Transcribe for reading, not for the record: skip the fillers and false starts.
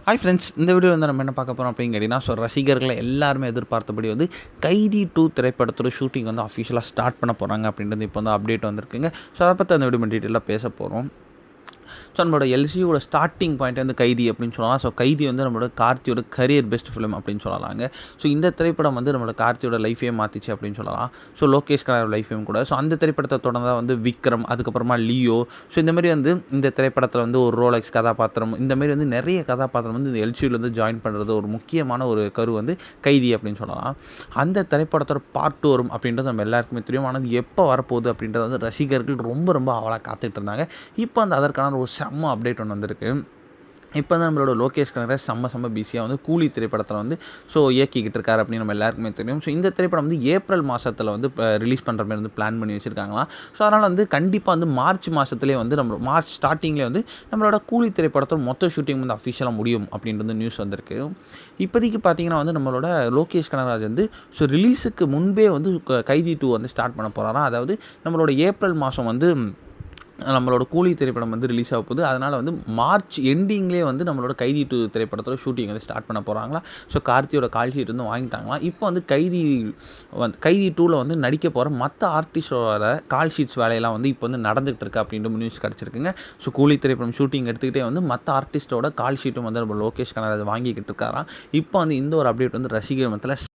Hi friends, இந்த video வந்து நம்ம என்ன பார்க்க போகிறோம் அப்படின்னு கேட்டிங்கன்னா, ரசிகர்களை எல்லாருமே எதிர்பார்த்தபடி வந்து கைதி 2 திரைப்படத்தோட ஷூட்டிங் வந்து அஃபிஷியலாக ஸ்டார்ட் பண்ண போகிறாங்க அப்படின்றது இப்போ வந்து அப்டேட் வந்திருக்குங்க. ஸோ அதை பற்றி அந்த வீடியோ டீட்டெயிலாக பேச போகிறோம். ஸோ நம்மளோட எல்சியோட ஸ்டார்டிங் பாயிண்ட் வந்து கைதி அப்படின்னு சொல்லலாம். ஸோ கைதி வந்து நம்மளோட கார்த்தியோட கரியர் பெஸ்ட் ஃபிலிம் அப்படின்னு சொல்லலாங்க. ஸோ இந்த திரைப்படம் வந்து நம்மளோட கார்த்தியோட லைஃபே மாற்றிச்சு அப்படின்னு சொல்லலாம். ஸோ லோகேஷ் கனகராஜ் லைஃபையும் கூட. ஸோ அந்த திரைப்படத்தை தொடர்ந்து வந்து விக்ரம், அதுக்கப்புறமா லியோ. ஸோ இந்த மாதிரி வந்து இந்த திரைப்படத்தில் வந்து ஒரு ரோலெக்ஸ் கதாபாத்திரம், இந்த மாதிரி வந்து நிறைய கதாபாத்திரம் வந்து இந்த எல்சியூவில் வந்து ஜாயின் பண்ணுறது ஒரு முக்கியமான ஒரு கரு வந்து கைதி அப்படின்னு சொல்லலாம். அந்த திரைப்படத்தோட பார்ட் 2 வரும் அப்படின்றது நம்ம எல்லாருக்குமே தெரியும். ஆனால் எப்போ வரப்போகுது அப்படின்றது வந்து ரசிகர்கள் ரொம்ப ரொம்ப அவளாக காத்துட்டு இருந்தாங்க. இப்போ அந்த அதற்கான ஒரு செம்ம அப்டேட் ஒன்று வந்திருக்கு. இப்போ தான் நம்மளோட லோகேஷ் கனகராஜ் செம்ம பிஸியாக வந்து கூலி திரைப்படத்தில் வந்து இயக்கிக்கிட்டு இருக்காரு அப்படின்னு நம்ம எல்லாருக்குமே தெரியும். ஸோ இந்த திரைப்படம் வந்து ஏப்ரல் மாதத்தில் வந்து ரிலீஸ் பண்ணுற மாதிரி வந்து பிளான் பண்ணி வச்சுருக்காங்களாம். ஸோ அதனால் வந்து கண்டிப்பாக வந்து மார்ச் மாதத்துலேயே வந்து நம்ம மார்ச் ஸ்டார்டிங்லேயே வந்து நம்மளோட கூலி திரைப்படத்தோட மொத்த ஷூட்டிங் வந்து அஃபிஷியலாக முடியும் அப்படின்றது நியூஸ் வந்திருக்கு. இப்போதைக்கு பார்த்தீங்கன்னா வந்து நம்மளோட லோகேஷ் கனகராஜ் வந்து ரிலீஸுக்கு முன்பே வந்து கைதி 2 வந்து ஸ்டார்ட் பண்ண போகிறாராம். அதாவது நம்மளோட ஏப்ரல் மாதம் வந்து நம்மளோட கூலி திரைப்படம் வந்து ரிலீஸ் ஆக போகுது. அதனால் வந்து மார்ச் எண்டிங்லேயே வந்து நம்மளோட கைதி 2 திரைப்படத்தோட ஷூட்டிங் வந்து ஸ்டார்ட் பண்ண போகிறாங்களா. ஸோ கார்த்தியோட கால் ஷீட் வந்து வாங்கிட்டாங்களாம். இப்போ வந்து கைதி 2ல் வந்து நடிக்க போகிற மற்ற ஆர்டிஸ்டோட கால் ஷீட்ஸ் வேலையெல்லாம் வந்து இப்போ வந்து நடந்துகிட்டு இருக்கு அப்படின்ற நியூஸ் கிடச்சிருக்குங்க. ஸோ கூலி திரைப்படம் ஷூட்டிங் எடுத்துக்கிட்டே வந்து மற்ற ஆர்டிஸ்டோட கால் ஷீட்டும் வந்து நம்ம லோகேஷ் கனகராஜ் வாங்கிக்கிட்டு இருக்காராம். இப்போ வந்து இந்த ஒரு அப்டேட் வந்து ரசிகர் மத்தியில்